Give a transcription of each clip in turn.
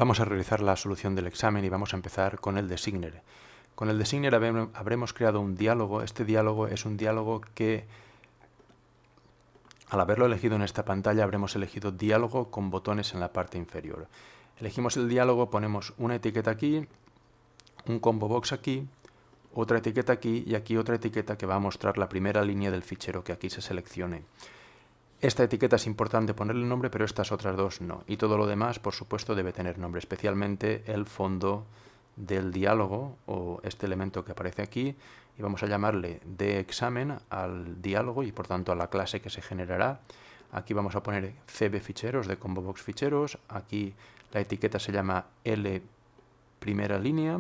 Vamos a realizar la solución del examen y vamos a empezar con el designer. Con el designer habremos creado un diálogo. Este diálogo es un diálogo que, al haberlo elegido en esta pantalla, habremos elegido diálogo con botones en la parte inferior. Elegimos el diálogo, ponemos una etiqueta aquí, un combo box aquí, otra etiqueta aquí y aquí otra etiqueta que va a mostrar la primera línea del fichero que aquí se seleccione. Esta etiqueta es importante ponerle nombre, pero estas otras dos no. Y todo lo demás, por supuesto, debe tener nombre, especialmente el fondo del diálogo o este elemento que aparece aquí. Y vamos a llamarle de examen al diálogo y por tanto a la clase que se generará. Aquí vamos a poner cb ficheros de combo box ficheros. Aquí la etiqueta se llama L primera línea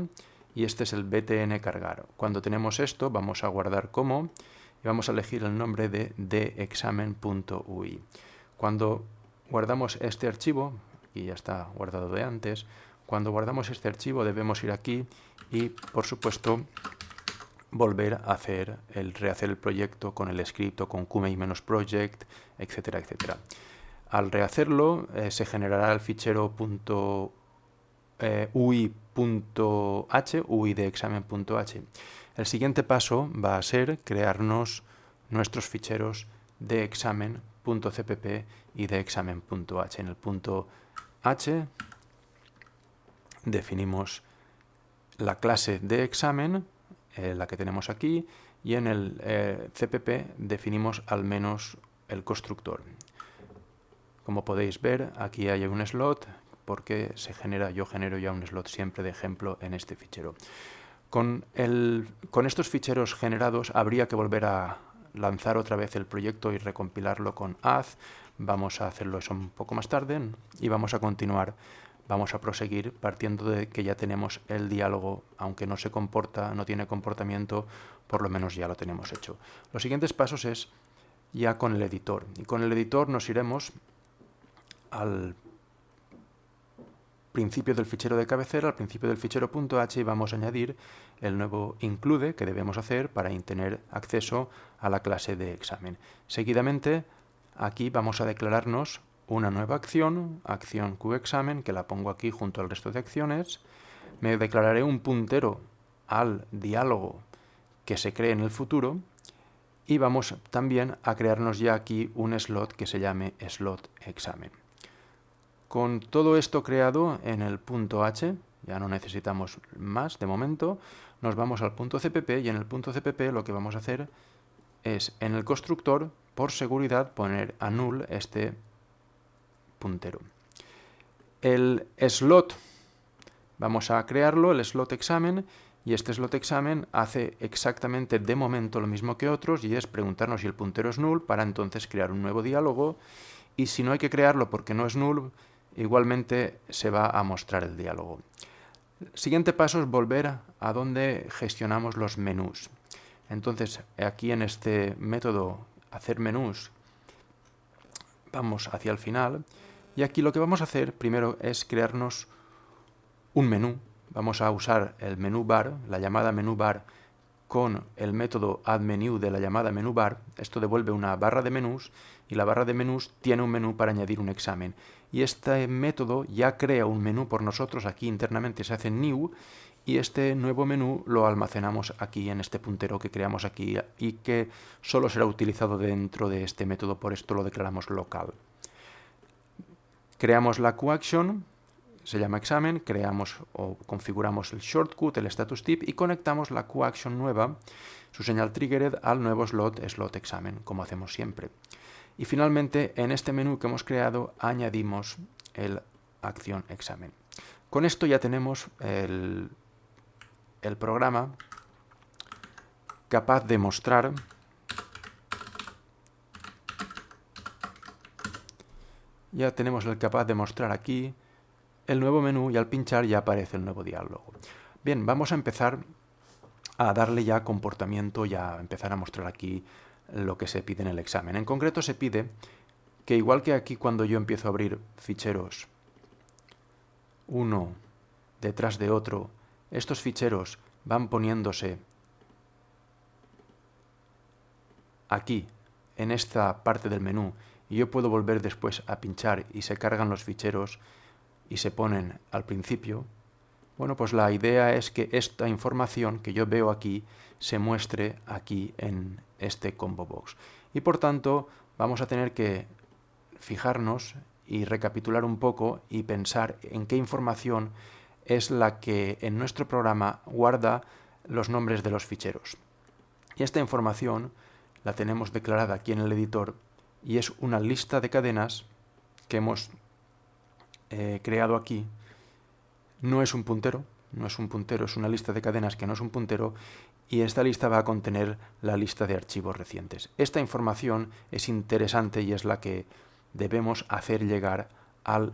y este es el btn cargar. Cuando tenemos esto vamos a guardar como y vamos a elegir el nombre de examen.ui. Cuando guardamos este archivo, y ya está guardado de antes, cuando guardamos este archivo debemos ir aquí y, por supuesto, volver a rehacer el proyecto con el script o con qmain-project, etcétera, etcétera. Al rehacerlo se generará el fichero ui.h, ui de examen.h. El siguiente paso va a ser crearnos nuestros ficheros de examen.cpp y de examen.h. En el punto h definimos la clase de examen, la que tenemos aquí, y en el cpp definimos al menos el constructor. Como podéis ver, aquí hay un slot porque yo genero ya un slot siempre de ejemplo en este fichero. Con estos ficheros generados habría que volver a lanzar otra vez el proyecto y recompilarlo con add. Vamos a hacerlo eso un poco más tarde y vamos a continuar. Vamos a proseguir partiendo de que ya tenemos el diálogo, aunque no tiene comportamiento, por lo menos ya lo tenemos hecho. Los siguientes pasos es ya con el editor. Y con el editor nos iremos al principio del fichero de cabecera, al principio del fichero .h, y vamos a añadir el nuevo include que debemos hacer para tener acceso a la clase de examen. Seguidamente, aquí vamos a declararnos una nueva acción QExamen, que la pongo aquí junto al resto de acciones. Me declararé un puntero al diálogo que se cree en el futuro y vamos también a crearnos ya aquí un slot que se llame slot examen. Con todo esto creado en el punto h, ya no necesitamos más de momento, nos vamos al punto cpp y en el punto cpp lo que vamos a hacer es en el constructor, por seguridad, poner a null este puntero. El slot, vamos a crearlo, el slot examen, y este slot examen hace exactamente de momento lo mismo que otros y es preguntarnos si el puntero es null para entonces crear un nuevo diálogo, y si no hay que crearlo porque no es null, igualmente se va a mostrar el diálogo. El siguiente paso es volver a donde gestionamos los menús. Entonces, aquí en este método hacer menús, vamos hacia el final y aquí lo que vamos a hacer primero es crearnos un menú. Vamos a usar el menú bar, la llamada menú bar, con el método addMenu de la llamada menú bar. Esto devuelve una barra de menús y la barra de menús tiene un menú para añadir un examen. Y este método ya crea un menú por nosotros, aquí internamente se hace new, y este nuevo menú lo almacenamos aquí en este puntero que creamos aquí y que solo será utilizado dentro de este método, por esto lo declaramos local. Creamos la QAction, se llama examen, creamos o configuramos el shortcut, el status tip y conectamos la QAction nueva, su señal triggered, al nuevo slot examen, como hacemos siempre. Y finalmente, en este menú que hemos creado, añadimos el acción examen. Con esto ya tenemos el programa capaz de mostrar aquí el nuevo menú y al pinchar ya aparece el nuevo diálogo. Bien, vamos a empezar a darle ya comportamiento y a empezar a mostrar aquí lo que se pide en el examen. En concreto se pide que igual que aquí cuando yo empiezo a abrir ficheros uno detrás de otro, estos ficheros van poniéndose aquí en esta parte del menú y yo puedo volver después a pinchar y se cargan los ficheros y se ponen al principio, bueno, pues la idea es que esta información que yo veo aquí se muestre aquí en este combo box. Y por tanto vamos a tener que fijarnos y recapitular un poco y pensar en qué información es la que en nuestro programa guarda los nombres de los ficheros. Y esta información la tenemos declarada aquí en el editor y es una lista de cadenas que hemos creado aquí. No es un puntero, es una lista de cadenas que no es un puntero, y esta lista va a contener la lista de archivos recientes. Esta información es interesante y es la que debemos hacer llegar al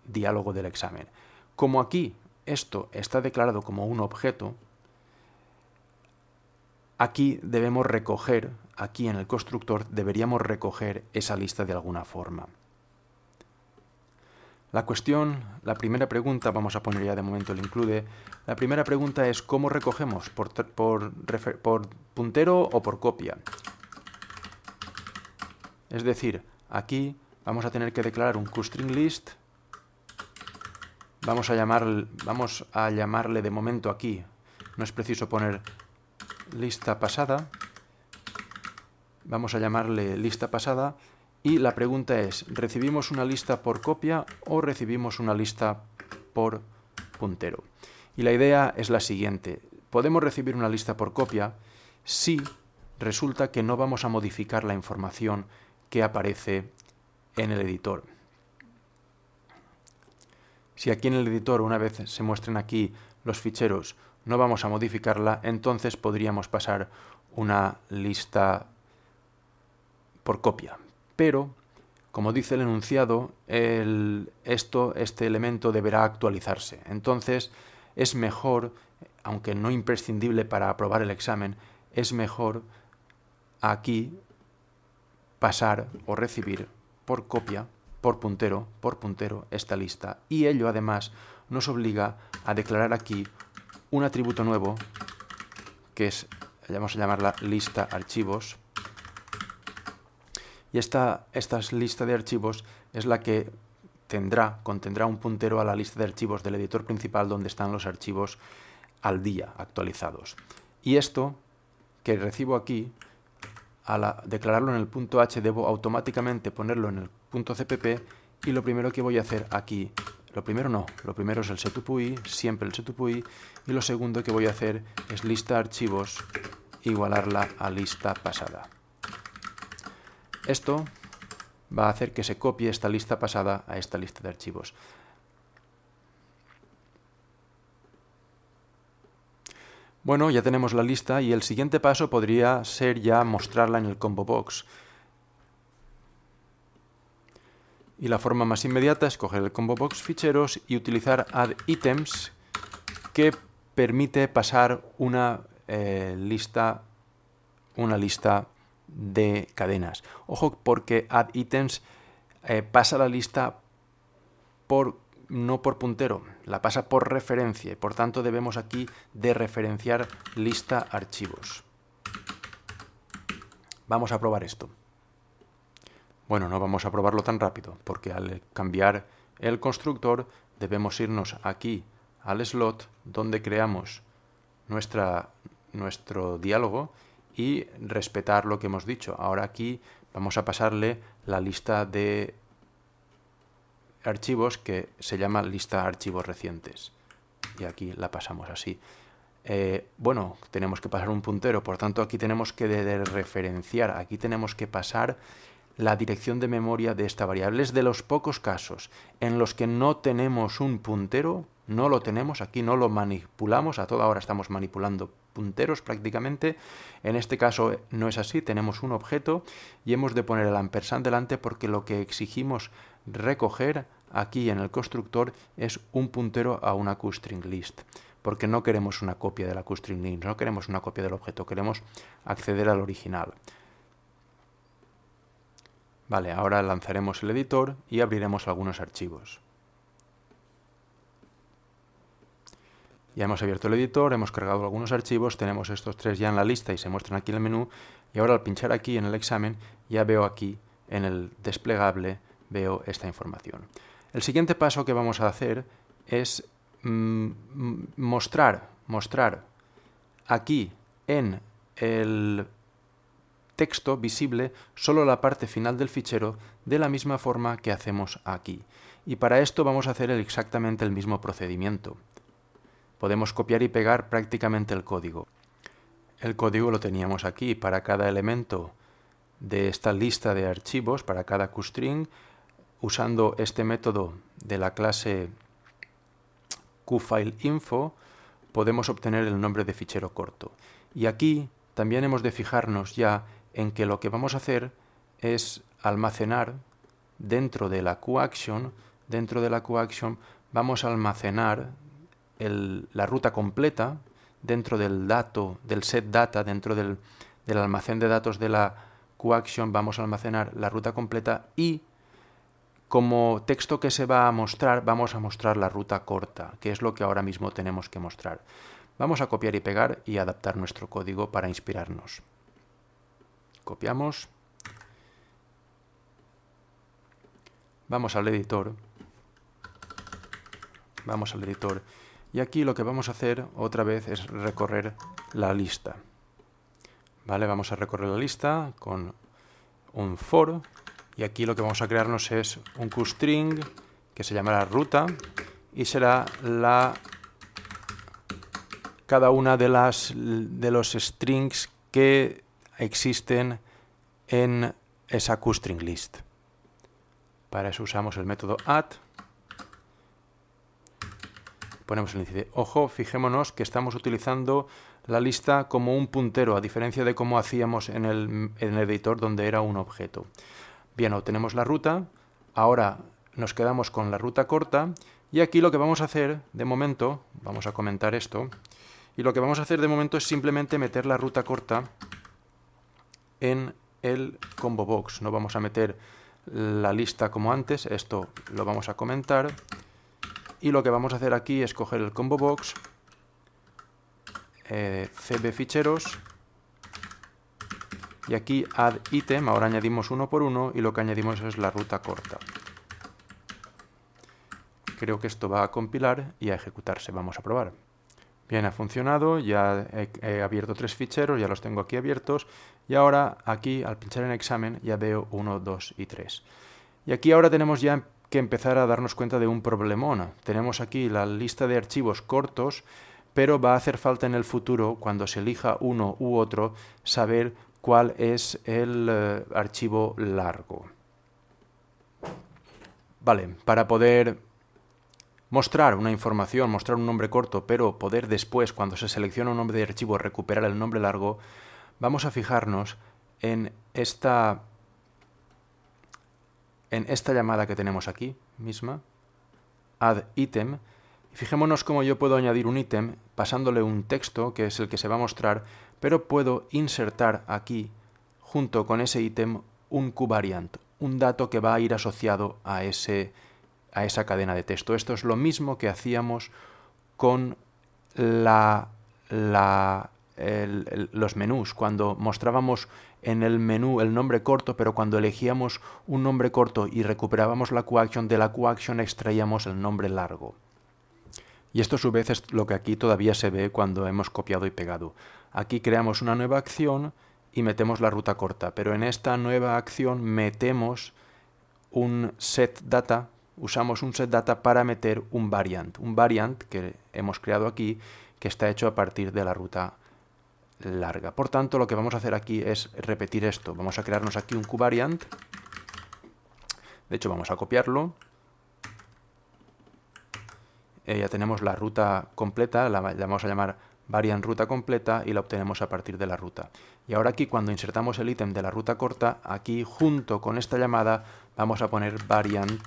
diálogo del examen. Como aquí esto está declarado como un objeto, aquí debemos recoger, aquí en el constructor deberíamos recoger esa lista de alguna forma. La primera pregunta, vamos a poner ya de momento el include, la primera pregunta es ¿cómo recogemos? ¿Por puntero o por copia? Es decir, aquí vamos a tener que declarar un QString_list, vamos a llamarle de momento aquí, no es preciso poner lista pasada, vamos a llamarle lista pasada. Y la pregunta es, ¿recibimos una lista por copia o recibimos una lista por puntero? Y la idea es la siguiente. Podemos recibir una lista por copia si resulta que no vamos a modificar la información que aparece en el editor. Si aquí en el editor, una vez se muestren aquí los ficheros, no vamos a modificarla, entonces podríamos pasar una lista por copia. Pero, como dice el enunciado, este elemento deberá actualizarse. Entonces, es mejor, aunque no imprescindible para aprobar el examen, es mejor aquí pasar o recibir por copia, por puntero, esta lista. Y ello, además, nos obliga a declarar aquí un atributo nuevo, que es, vamos a llamarla lista archivos. Y esta lista de archivos es la que contendrá un puntero a la lista de archivos del editor principal donde están los archivos al día actualizados. Y esto que recibo aquí, al declararlo en el punto H, debo automáticamente ponerlo en el punto CPP, y lo primero que voy a hacer aquí, lo primero es el setup_UI, siempre el setup_UI, y lo segundo que voy a hacer es lista archivos, igualarla a lista pasada. Esto va a hacer que se copie esta lista pasada a esta lista de archivos. Bueno, ya tenemos la lista y el siguiente paso podría ser ya mostrarla en el combo box. Y la forma más inmediata es coger el combo box ficheros y utilizar addItems, que permite pasar una lista de cadenas. Ojo, porque addItems pasa la lista no por puntero, la pasa por referencia, y por tanto debemos aquí referenciar lista archivos. Vamos a probar esto. Bueno, no vamos a probarlo tan rápido, porque al cambiar el constructor debemos irnos aquí al slot donde creamos nuestro diálogo y respetar lo que hemos dicho. Ahora aquí vamos a pasarle la lista de archivos que se llama lista archivos recientes. Y aquí la pasamos así. Bueno, tenemos que pasar un puntero, por tanto aquí tenemos que referenciar, aquí tenemos que pasar la dirección de memoria de esta variable. Es de los pocos casos en los que no tenemos un puntero, no lo tenemos, aquí no lo manipulamos, a toda hora estamos manipulando punteros prácticamente. En este caso no es así, tenemos un objeto y hemos de poner el ampersand delante porque lo que exigimos recoger aquí en el constructor es un puntero a una QString_list, porque no queremos una copia de la QString_list, no queremos una copia del objeto, queremos acceder al original. Vale, ahora lanzaremos el editor y abriremos algunos archivos. Ya hemos abierto el editor, hemos cargado algunos archivos, tenemos estos tres ya en la lista y se muestran aquí en el menú, y ahora al pinchar aquí en el examen ya veo aquí en el desplegable, veo esta información. El siguiente paso que vamos a hacer es mostrar aquí en el texto visible solo la parte final del fichero de la misma forma que hacemos aquí. Y para esto vamos a hacer exactamente el mismo procedimiento. Podemos copiar y pegar prácticamente el código. El código lo teníamos aquí para cada elemento de esta lista de archivos, para cada QString, usando este método de la clase QFileInfo, podemos obtener el nombre de fichero corto. Y aquí también hemos de fijarnos ya en que lo que vamos a hacer es almacenar dentro de la QAction, vamos a almacenar la ruta completa dentro del set data, dentro del almacén de datos de la QAction vamos a almacenar la ruta completa y como texto que se va a mostrar, vamos a mostrar la ruta corta, que es lo que ahora mismo tenemos que mostrar. Vamos a copiar y pegar y adaptar nuestro código para inspirarnos. Copiamos. Vamos al editor. Y aquí lo que vamos a hacer otra vez es recorrer la lista. ¿Vale? Vamos a recorrer la lista con un for. Y aquí lo que vamos a crearnos es un QString que se llamará ruta y será cada una de los strings que existen en esa QString list. Para eso usamos el método add. Ponemos el índice. Ojo, fijémonos que estamos utilizando la lista como un puntero, a diferencia de cómo hacíamos en el editor donde era un objeto. Bien, obtenemos la ruta, ahora nos quedamos con la ruta corta y aquí lo que vamos a hacer de momento, vamos a comentar esto, y lo que vamos a hacer de momento es simplemente meter la ruta corta en el combo box. No vamos a meter la lista como antes, esto lo vamos a comentar y lo que vamos a hacer aquí es coger el combo box, cb ficheros, y aquí add item, ahora añadimos uno por uno y lo que añadimos es la ruta corta. Creo que esto va a compilar y a ejecutarse. Vamos a probar. Bien, ha funcionado, ya he abierto 3 ficheros, ya los tengo aquí abiertos y ahora aquí al pinchar en examen ya veo 1, 2 y 3. Y aquí ahora tenemos ya que empezar a darnos cuenta de un problemón. Tenemos aquí la lista de archivos cortos, pero va a hacer falta en el futuro, cuando se elija uno u otro, saber cuál es el archivo largo. Vale, para poder mostrar una información, mostrar un nombre corto, pero poder después, cuando se selecciona un nombre de archivo, recuperar el nombre largo, vamos a fijarnos en esta llamada que tenemos aquí misma, add item. Fijémonos cómo yo puedo añadir un ítem pasándole un texto, que es el que se va a mostrar, pero puedo insertar aquí, junto con ese ítem, un qvariant, un dato que va a ir asociado a esa cadena de texto. Esto es lo mismo que hacíamos con los menús, cuando mostrábamos en el menú el nombre corto, pero cuando elegíamos un nombre corto y recuperábamos la QAction, de la QAction extraíamos el nombre largo. Y esto a su vez es lo que aquí todavía se ve cuando hemos copiado y pegado. Aquí creamos una nueva acción y metemos la ruta corta, pero en esta nueva acción metemos un setData, usamos un setData para meter un variant que hemos creado aquí, que está hecho a partir de la ruta larga. Por tanto, lo que vamos a hacer aquí es repetir esto. Vamos a crearnos aquí un qvariant. De hecho, vamos a copiarlo. Ya tenemos la ruta completa, la vamos a llamar variant ruta completa y la obtenemos a partir de la ruta. Y ahora aquí, cuando insertamos el ítem de la ruta corta, aquí junto con esta llamada vamos a poner variant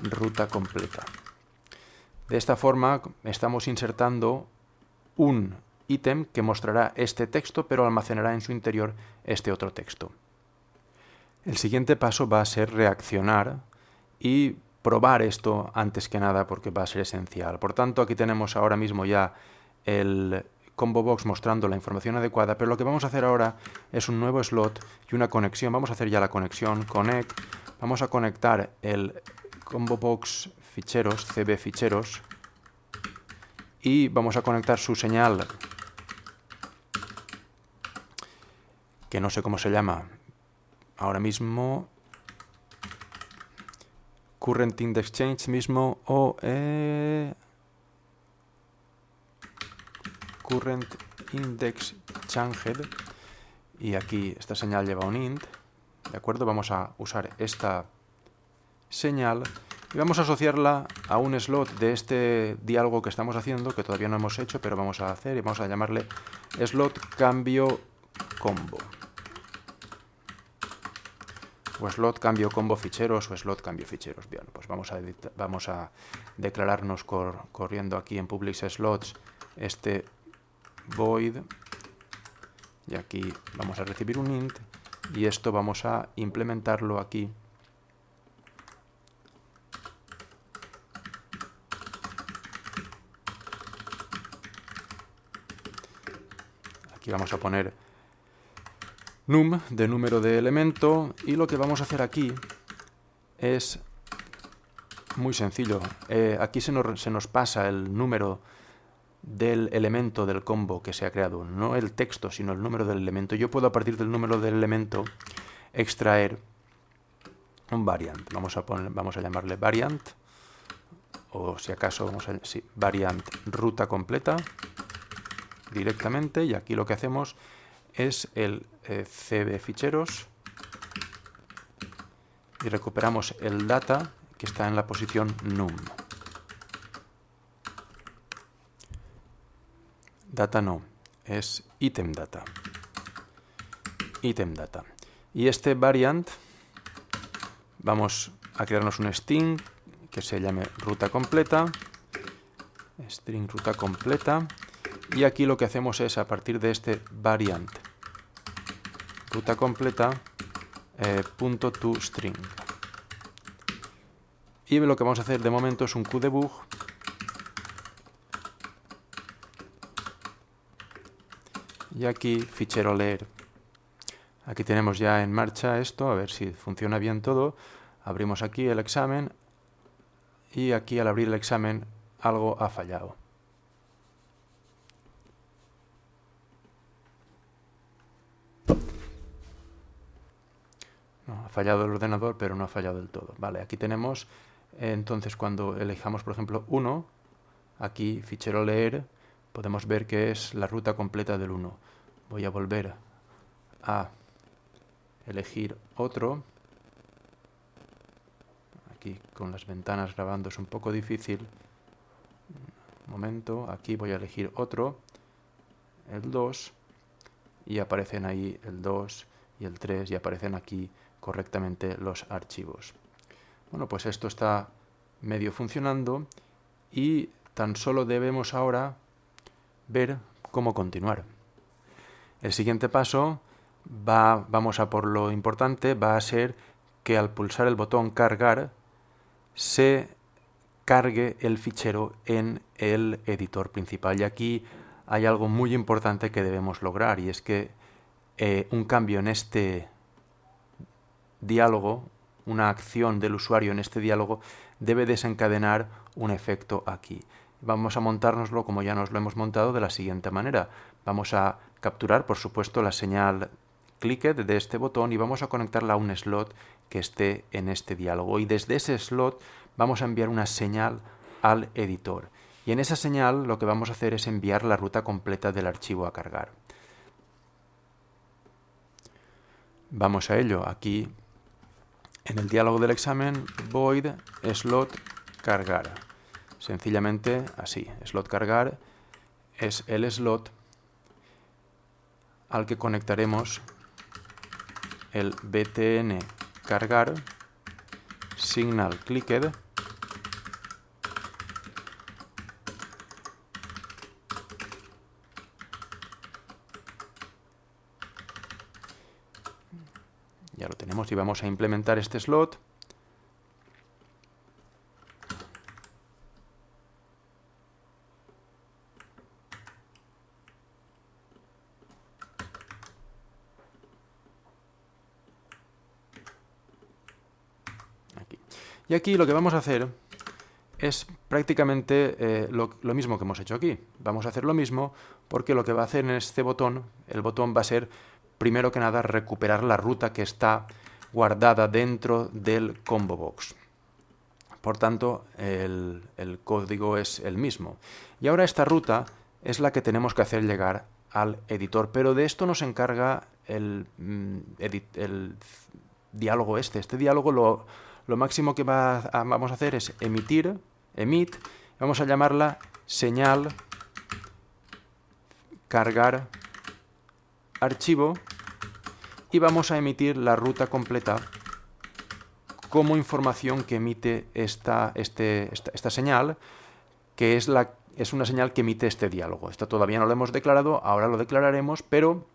ruta completa. De esta forma estamos insertando un ítem que mostrará este texto, pero almacenará en su interior este otro texto. El siguiente paso va a ser reaccionar y probar esto antes que nada, porque va a ser esencial. Por tanto, aquí tenemos ahora mismo ya el combo box mostrando la información adecuada, pero lo que vamos a hacer ahora es un nuevo slot y una conexión. Vamos a hacer ya la conexión, connect. Vamos a conectar el combo box ficheros, cb ficheros, y vamos a conectar su señal, que no sé cómo se llama ahora mismo, current index change mismo, o current index changed, y aquí esta señal lleva un int, ¿de acuerdo? Vamos a usar esta señal y vamos a asociarla a un slot de este diálogo que estamos haciendo, que todavía no hemos hecho, pero vamos a hacer, y vamos a llamarle slot cambio combo, o slot cambio combo ficheros, o slot cambio ficheros. Bien, pues vamos a declararnos corriendo aquí en public slots este void, y aquí vamos a recibir un int, y esto vamos a implementarlo aquí vamos a poner num de número de elemento, y lo que vamos a hacer aquí es muy sencillo. Aquí se nos pasa el número del elemento del combo que se ha creado, no el texto, sino el número del elemento. Yo puedo, a partir del número del elemento, extraer un variant. Vamos a llamarle variant, o si acaso variant ruta completa directamente, y aquí lo que hacemos es el cb ficheros, y recuperamos el data que está en la posición num. Data no, es item data. Item data. Y este variant, vamos a crearnos un string que se llame ruta completa, string ruta completa, y aquí lo que hacemos es, a partir de este variant ruta completa, punto toString. Y lo que vamos a hacer de momento es un qdebug y aquí fichero leer. Aquí tenemos ya en marcha esto, a ver si funciona bien todo. Abrimos aquí el examen y aquí al abrir el examen algo ha fallado. No, ha fallado el ordenador, pero no ha fallado del todo. Vale, aquí tenemos, entonces cuando elijamos, por ejemplo, 1, aquí fichero leer, podemos ver que es la ruta completa del 1. Voy a volver a elegir otro. Aquí con las ventanas grabando es un poco difícil. Un momento, aquí voy a elegir otro, el 2, y aparecen ahí el 2 y el 3, y aparecen aquí correctamente los archivos. Bueno, pues esto está medio funcionando, y tan solo debemos ahora ver cómo continuar. El siguiente paso, vamos a por lo importante, va a ser que al pulsar el botón cargar se cargue el fichero en el editor principal. Y aquí hay algo muy importante que debemos lograr, y es que un cambio en este diálogo, una acción del usuario en este diálogo, debe desencadenar un efecto aquí. Vamos a montárnoslo, como ya nos lo hemos montado, de la siguiente manera. Vamos a capturar, por supuesto, la señal clicked de este botón, y vamos a conectarla a un slot que esté en este diálogo. Y desde ese slot vamos a enviar una señal al editor. Y en esa señal lo que vamos a hacer es enviar la ruta completa del archivo a cargar. Vamos a ello. Aquí en el diálogo del examen, void slot cargar. Sencillamente así. Slot cargar es el slot al que conectaremos el btn cargar signal clicked ya lo tenemos, y vamos a implementar este slot. Aquí. Y aquí lo que vamos a hacer es prácticamente lo mismo que hemos hecho aquí. Vamos a hacer lo mismo porque lo que va a hacer en este botón, el botón va a ser, primero que nada, recuperar la ruta que está guardada dentro del combo box. Por tanto, el código es el mismo. Y ahora esta ruta es la que tenemos que hacer llegar al editor, pero de esto nos encarga el diálogo este. Este diálogo lo máximo que vamos a hacer es emit, vamos a llamarla señal cargar archivo y vamos a emitir la ruta completa como información que emite esta señal, que es una señal que emite este diálogo. Esto todavía no lo hemos declarado, ahora lo declararemos, pero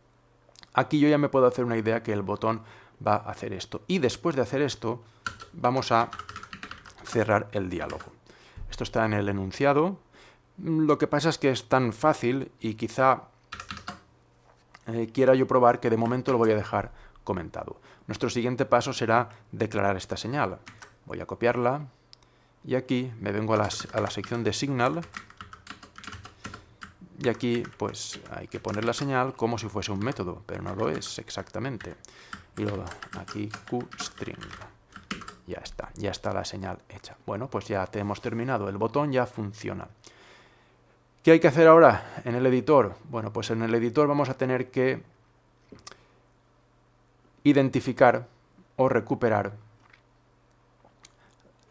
aquí yo ya me puedo hacer una idea que el botón va a hacer esto. Y después de hacer esto, vamos a cerrar el diálogo. Esto está en el enunciado. Lo que pasa es que es tan fácil y quizá quiera yo probar que de momento lo voy a dejar comentado. Nuestro siguiente paso será declarar esta señal. Voy a copiarla y aquí me vengo a la sección de Signal y aquí pues hay que poner la señal como si fuese un método, pero no lo es exactamente. Y luego aquí QString. Ya está la señal hecha. Bueno, pues ya hemos terminado. El botón ya funciona. ¿Qué hay que hacer ahora en el editor? Bueno, pues en el editor vamos a tener que identificar o recuperar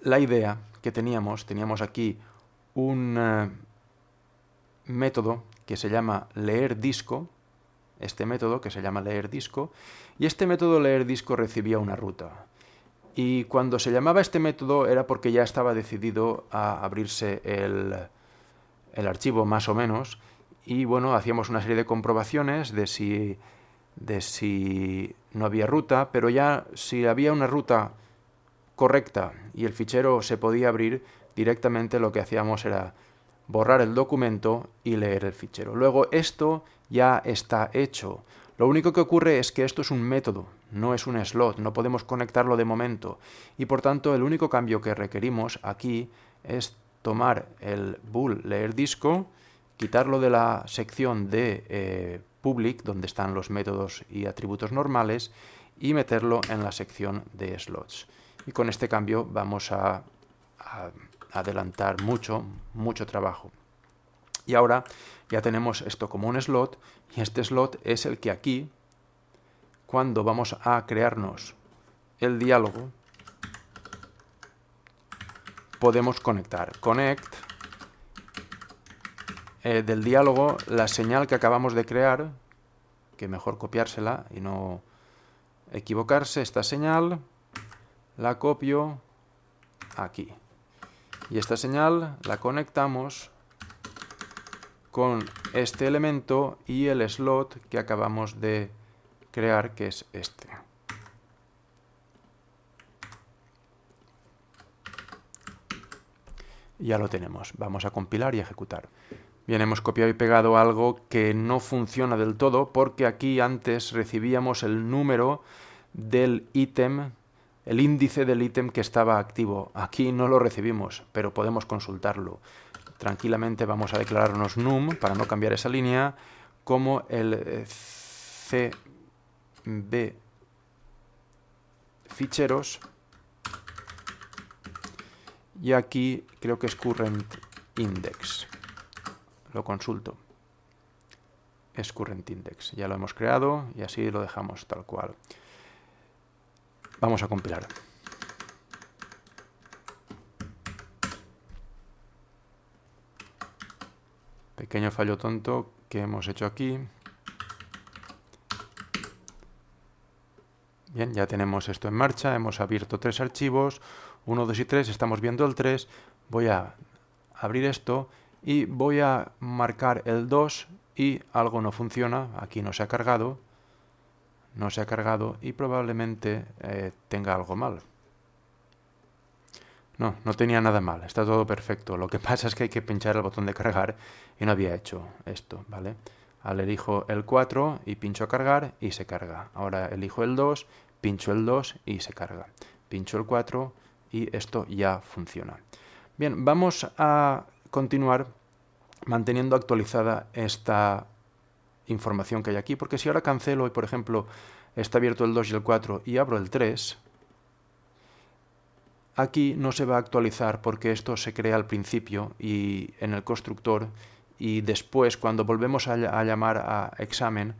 la idea que teníamos. Teníamos aquí un método que se llama leer disco, este método que se llama leer disco, y este método leer disco recibía una ruta. Y cuando se llamaba este método era porque ya estaba decidido a abrirse el archivo más o menos, y bueno, hacíamos una serie de comprobaciones de si no había ruta, pero ya si había una ruta correcta y el fichero se podía abrir, directamente lo que hacíamos era borrar el documento y leer el fichero. Luego esto ya está hecho. Lo único que ocurre es que esto es un método, no es un slot, no podemos conectarlo de momento y por tanto el único cambio que requerimos aquí es tomar el bool leer disco, quitarlo de la sección de public, donde están los métodos y atributos normales, y meterlo en la sección de slots. Y con este cambio vamos a adelantar mucho trabajo. Y ahora ya tenemos esto como un slot, y este slot es el que aquí, cuando vamos a crearnos el diálogo, podemos conectar. Connect del diálogo, la señal que acabamos de crear, que mejor copiársela y no equivocarse, esta señal la copio aquí. Y esta señal la conectamos con este elemento y el slot que acabamos de crear, que es este. Ya lo tenemos. Vamos a compilar y ejecutar. Bien, hemos copiado y pegado algo que no funciona del todo porque aquí antes recibíamos el número del ítem, el índice del ítem que estaba activo. Aquí no lo recibimos, pero podemos consultarlo. Tranquilamente vamos a declararnos num, para no cambiar esa línea, como el cb ficheros, y aquí creo que es current index. Lo consulto. Es current index. Ya lo hemos creado y así lo dejamos tal cual. Vamos a compilar. Pequeño fallo tonto que hemos hecho aquí. Bien, ya tenemos esto en marcha. Hemos abierto 3 archivos. 1, 2 y 3. Estamos viendo el 3. Voy a abrir esto y voy a marcar el 2 y algo no funciona. Aquí no se ha cargado. No se ha cargado y probablemente tenga algo mal. No, no tenía nada mal, está todo perfecto. Lo que pasa es que hay que pinchar el botón de cargar y no había hecho esto, ¿vale? Ahora elijo el 4 y pincho a cargar y se carga. Ahora elijo el 2, pincho el 2 y se carga. Pincho el 4 y esto ya funciona. Bien, vamos a continuar manteniendo actualizada esta información que hay aquí, porque si ahora cancelo y, por ejemplo, está abierto el 2 y el 4 y abro el 3, aquí no se va a actualizar porque esto se crea al principio y en el constructor, y después cuando volvemos a llamar a examen,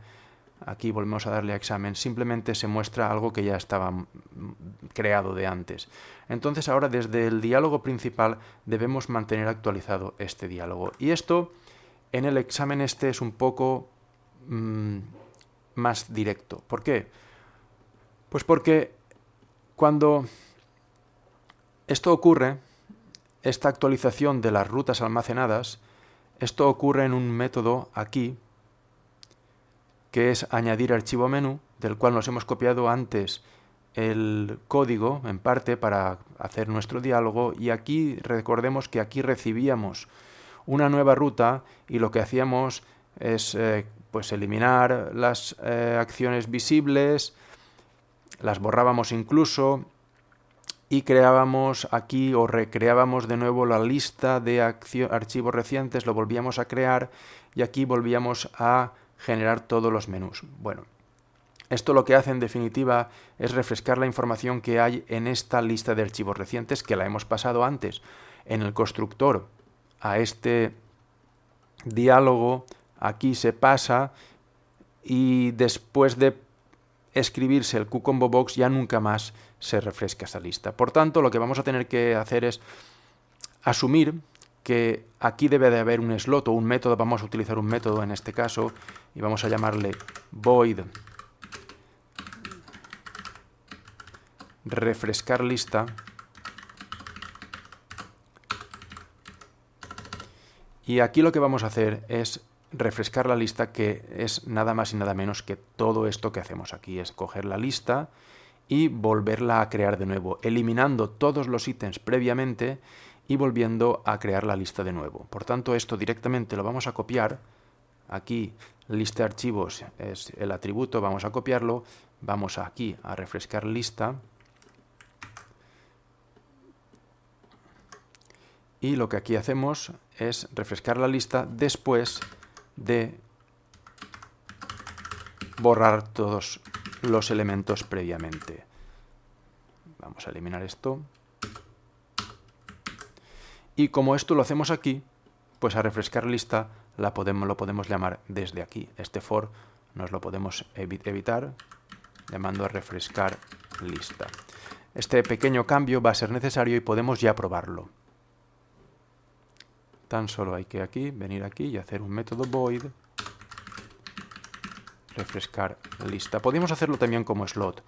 aquí volvemos a darle a examen, simplemente se muestra algo que ya estaba creado de antes. Entonces ahora desde el diálogo principal debemos mantener actualizado este diálogo. Y esto en el examen este es un poco más directo. ¿Por qué? Pues porque cuando esto ocurre, esta actualización de las rutas almacenadas, esto ocurre en un método aquí, que es añadir archivo menú, del cual nos hemos copiado antes el código, en parte, para hacer nuestro diálogo, y aquí recordemos que aquí recibíamos una nueva ruta y lo que hacíamos es pues eliminar las acciones visibles, las borrábamos incluso, y creábamos aquí o recreábamos de nuevo la lista de archivos recientes, lo volvíamos a crear y aquí volvíamos a generar todos los menús. Bueno, esto lo que hace en definitiva es refrescar la información que hay en esta lista de archivos recientes, que la hemos pasado antes en el constructor a este diálogo. Aquí se pasa y después de escribirse el Cucumbo Box ya nunca más se refresca esa lista. Por tanto, lo que vamos a tener que hacer es asumir que aquí debe de haber un slot o un método. Vamos a utilizar un método en este caso y vamos a llamarle void refrescar lista, y aquí lo que vamos a hacer es refrescar la lista, que es nada más y nada menos que todo esto que hacemos aquí, es coger la lista y volverla a crear de nuevo, eliminando todos los ítems previamente y volviendo a crear la lista de nuevo. Por tanto, esto directamente lo vamos a copiar. Aquí lista de archivos es el atributo, vamos a copiarlo, vamos aquí a refrescar lista y lo que aquí hacemos es refrescar la lista después de borrar todos los elementos previamente. Vamos a eliminar esto. Y como esto lo hacemos aquí, pues a refrescar lista lo podemos llamar desde aquí. Este for nos lo podemos evitar llamando a refrescar lista. Este pequeño cambio va a ser necesario y podemos ya probarlo. Tan solo hay que venir aquí y hacer un método void refrescar lista. Podríamos hacerlo también como slot,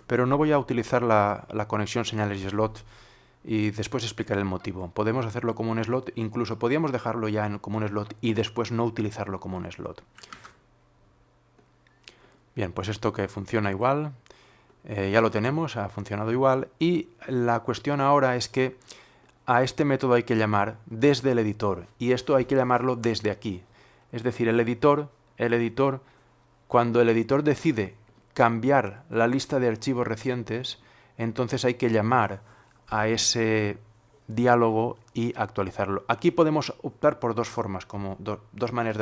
pero no voy a utilizar la conexión señales y slot y después explicaré el motivo. Podemos hacerlo como un slot, incluso podríamos dejarlo ya como un slot y después no utilizarlo como un slot. Bien, pues esto que funciona igual, ya lo tenemos, ha funcionado igual, y la cuestión ahora es que a este método hay que llamar desde el editor, y esto hay que llamarlo desde aquí. Es decir, el editor, cuando el editor decide cambiar la lista de archivos recientes, entonces hay que llamar a ese diálogo y actualizarlo. Aquí podemos optar por dos formas, como dos maneras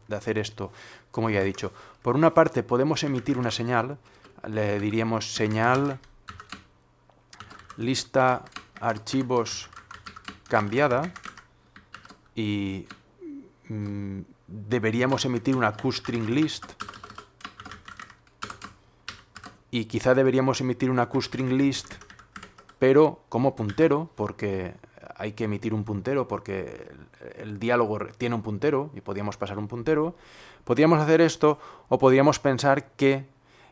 de hacer esto, como ya he dicho. Por una parte podemos emitir una señal, le diríamos señal lista archivos cambiada, y deberíamos emitir una QString list, y quizá deberíamos emitir una QString list pero como puntero, porque hay que emitir un puntero porque el diálogo tiene un puntero y podríamos pasar un puntero. Podríamos hacer esto, o podríamos pensar que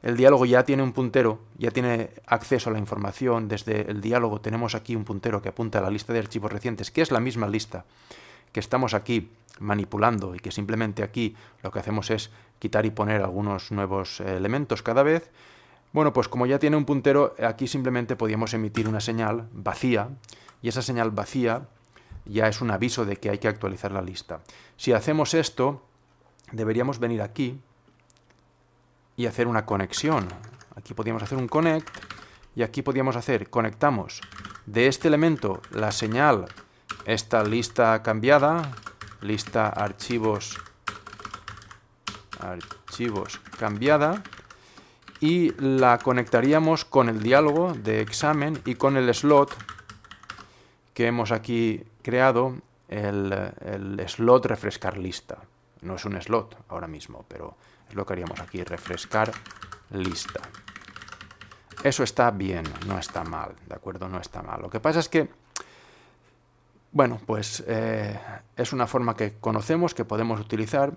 el diálogo ya tiene un puntero, ya tiene acceso a la información. Desde el diálogo tenemos aquí un puntero que apunta a la lista de archivos recientes, que es la misma lista que estamos aquí manipulando y que simplemente aquí lo que hacemos es quitar y poner algunos nuevos elementos cada vez. Bueno, pues como ya tiene un puntero, aquí simplemente podríamos emitir una señal vacía, y esa señal vacía ya es un aviso de que hay que actualizar la lista. Si hacemos esto, deberíamos venir aquí y hacer una conexión. Aquí podríamos hacer un connect, y aquí podríamos hacer, conectamos de este elemento la señal, esta lista cambiada, lista archivos cambiada, y la conectaríamos con el diálogo de examen y con el slot que hemos aquí creado, el slot refrescar lista. No es un slot ahora mismo, pero es lo que haríamos aquí, refrescar lista. Eso está bien, no está mal, ¿de acuerdo? No está mal. Lo que pasa es que, bueno, pues es una forma que conocemos, que podemos utilizar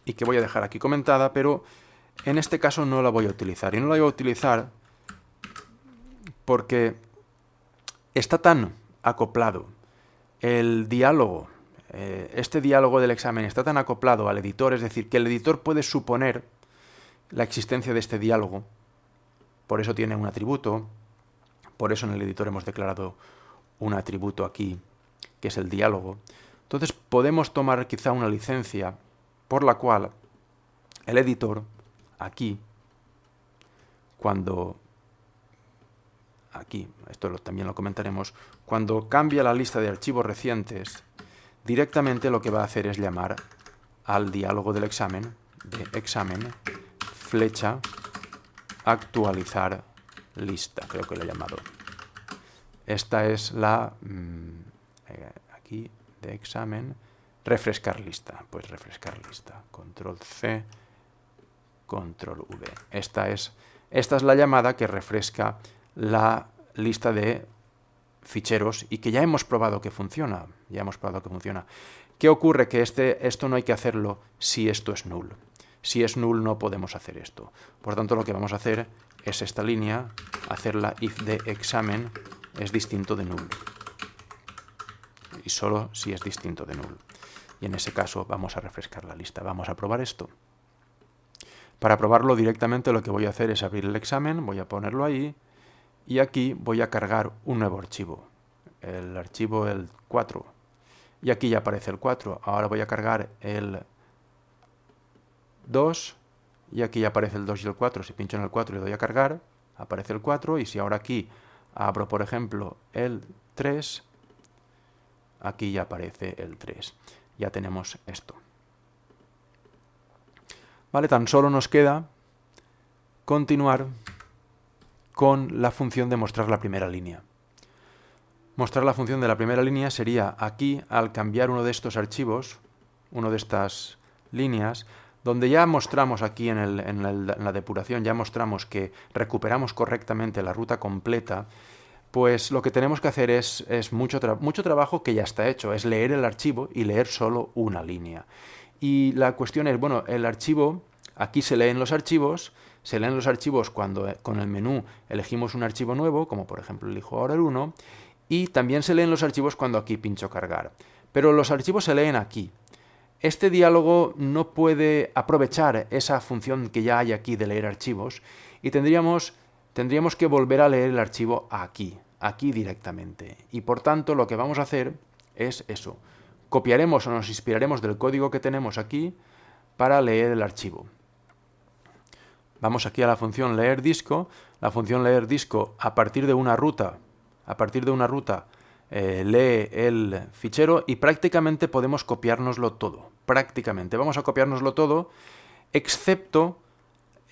y que voy a dejar aquí comentada, pero en este caso no la voy a utilizar. Y no la voy a utilizar porque está tan acoplado el diálogo, este diálogo del examen está tan acoplado al editor, es decir, que el editor puede suponer la existencia de este diálogo. Por eso tiene un atributo, por eso en el editor hemos declarado un atributo aquí, que es el diálogo. Entonces podemos tomar quizá una licencia por la cual el editor, aquí, esto también lo comentaremos, cuando cambia la lista de archivos recientes, directamente lo que va a hacer es llamar al diálogo del examen, de examen, flecha, actualizar lista, creo que lo he llamado. Esta es la, aquí, de examen, refrescar lista, pues refrescar lista, control C, control V. Esta es la llamada que refresca la lista de ficheros y que ya hemos probado que funciona. ¿Qué ocurre? Que esto no hay que hacerlo si esto es null. Si es null no podemos hacer esto. Por tanto, lo que vamos a hacer es esta línea, hacerla if de examen es distinto de null. Y solo si es distinto de null. Y en ese caso vamos a refrescar la lista. Vamos a probar esto. Para probarlo directamente lo que voy a hacer es abrir el examen, voy a ponerlo ahí, y aquí voy a cargar un nuevo archivo, el archivo el 4. Y aquí ya aparece el 4. Ahora voy a cargar el 2, y aquí ya aparece el 2 y el 4. Si pincho en el 4 y doy a cargar, aparece el 4, y si ahora aquí abro, por ejemplo, el 3, aquí ya aparece el 3. Ya tenemos esto. Vale, tan solo nos queda continuar con la función de mostrar la primera línea. Mostrar la función de la primera línea sería aquí, al cambiar uno de estos archivos, uno de estas líneas, donde ya mostramos aquí en la depuración, ya mostramos que recuperamos correctamente la ruta completa, pues lo que tenemos que hacer es mucho trabajo que ya está hecho, es leer el archivo y leer solo una línea. Y la cuestión es, bueno, el archivo, aquí se leen los archivos cuando con el menú elegimos un archivo nuevo, como por ejemplo elijo ahora el 1, y también se leen los archivos cuando aquí pincho cargar. Pero los archivos se leen aquí. Este diálogo no puede aprovechar esa función que ya hay aquí de leer archivos y tendríamos que volver a leer el archivo aquí directamente. Y por tanto lo que vamos a hacer es eso. Copiaremos o nos inspiraremos del código que tenemos aquí para leer el archivo. Vamos aquí a la función leer disco. La función leer disco a partir de una ruta lee el fichero y prácticamente podemos copiárnoslo todo. Prácticamente. Vamos a copiárnoslo todo, excepto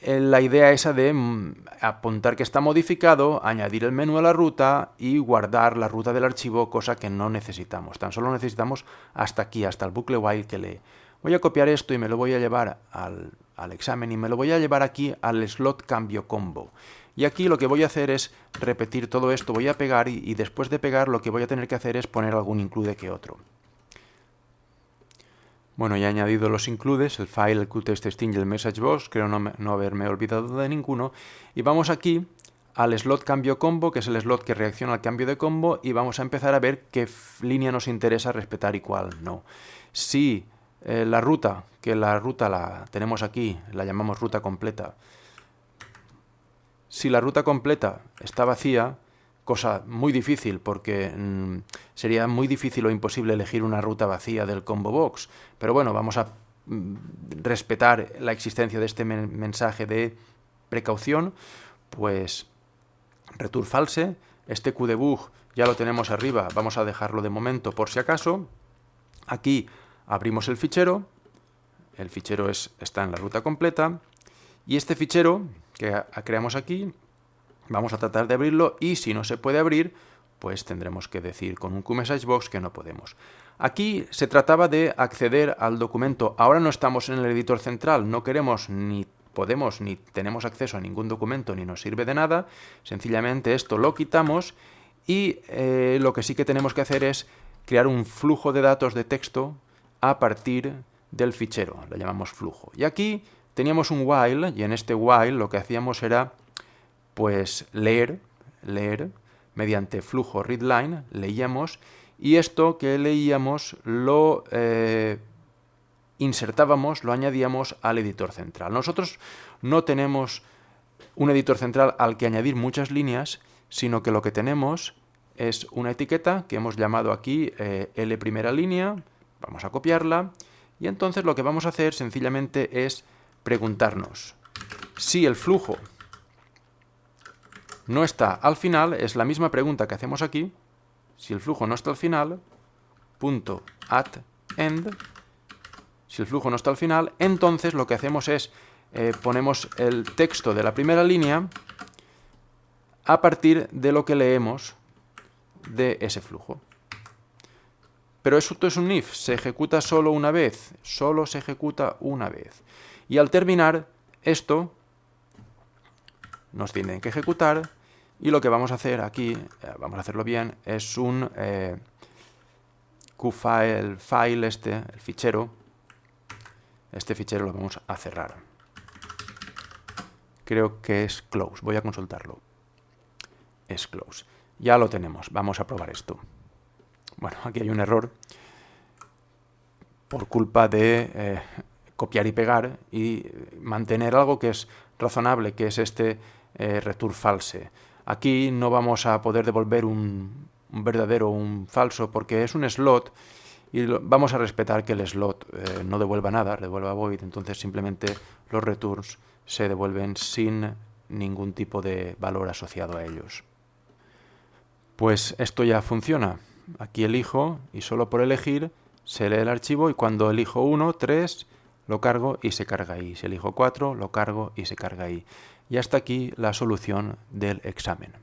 la idea esa de apuntar que está modificado, añadir el menú a la ruta y guardar la ruta del archivo, cosa que no necesitamos. Tan solo necesitamos hasta aquí, hasta el bucle while que lee. Voy a copiar esto y me lo voy a llevar al examen y me lo voy a llevar aquí al slot cambio combo. Y aquí lo que voy a hacer es repetir todo esto, voy a pegar y después de pegar lo que voy a tener que hacer es poner algún include que otro. Bueno, ya he añadido los includes, el file, el qtextstring y el messagebox, creo no haberme olvidado de ninguno. Y vamos aquí al slot cambio combo, que es el slot que reacciona al cambio de combo, y vamos a empezar a ver qué línea nos interesa respetar y cuál no. Si la ruta la tenemos aquí, la llamamos ruta completa. Si la ruta completa está vacía, cosa muy difícil porque sería muy difícil o imposible elegir una ruta vacía del combo box, pero bueno, vamos a respetar la existencia de este mensaje de precaución, pues return false, Este QDebug ya lo tenemos arriba, vamos a dejarlo de momento por si acaso. Aquí abrimos el fichero está en la ruta completa, y este fichero que creamos aquí, vamos a tratar de abrirlo, y si no se puede abrir, pues tendremos que decir con un QMessageBox que no podemos. Aquí se trataba de acceder al documento. Ahora no estamos en el editor central, no queremos ni podemos ni tenemos acceso a ningún documento ni nos sirve de nada. Sencillamente esto lo quitamos y lo que sí que tenemos que hacer es crear un flujo de datos de texto a partir del fichero, lo llamamos flujo. Y aquí teníamos un while, y en este while lo que hacíamos era pues leer mediante flujo readline, leíamos, y esto que leíamos lo insertábamos, lo añadíamos al editor central. Nosotros no tenemos un editor central al que añadir muchas líneas, sino que lo que tenemos es una etiqueta que hemos llamado aquí L primera línea, vamos a copiarla, y entonces lo que vamos a hacer sencillamente es preguntarnos si el flujo no está al final, es la misma pregunta que hacemos aquí, si el flujo no está al final, punto at end, si el flujo no está al final, entonces lo que hacemos es ponemos el texto de la primera línea a partir de lo que leemos de ese flujo. Pero esto es un if, se ejecuta solo una vez, solo se ejecuta una vez. Y al terminar esto, nos tienen que ejecutar, y lo que vamos a hacer aquí, vamos a hacerlo bien, es un qfile, el fichero. Este fichero lo vamos a cerrar. Creo que es close, voy a consultarlo. Es close. Ya lo tenemos, vamos a probar esto. Bueno, aquí hay un error por culpa de copiar y pegar y mantener algo que es razonable, que es este return false. Aquí no vamos a poder devolver un verdadero o un falso porque es un slot y vamos a respetar que el slot no devuelva nada, devuelva void, entonces simplemente los returns se devuelven sin ningún tipo de valor asociado a ellos. Pues esto ya funciona. Aquí elijo y solo por elegir se lee el archivo, y cuando elijo 1, 3, lo cargo y se carga ahí. Si elijo 4, lo cargo y se carga ahí. Y hasta aquí la solución del examen.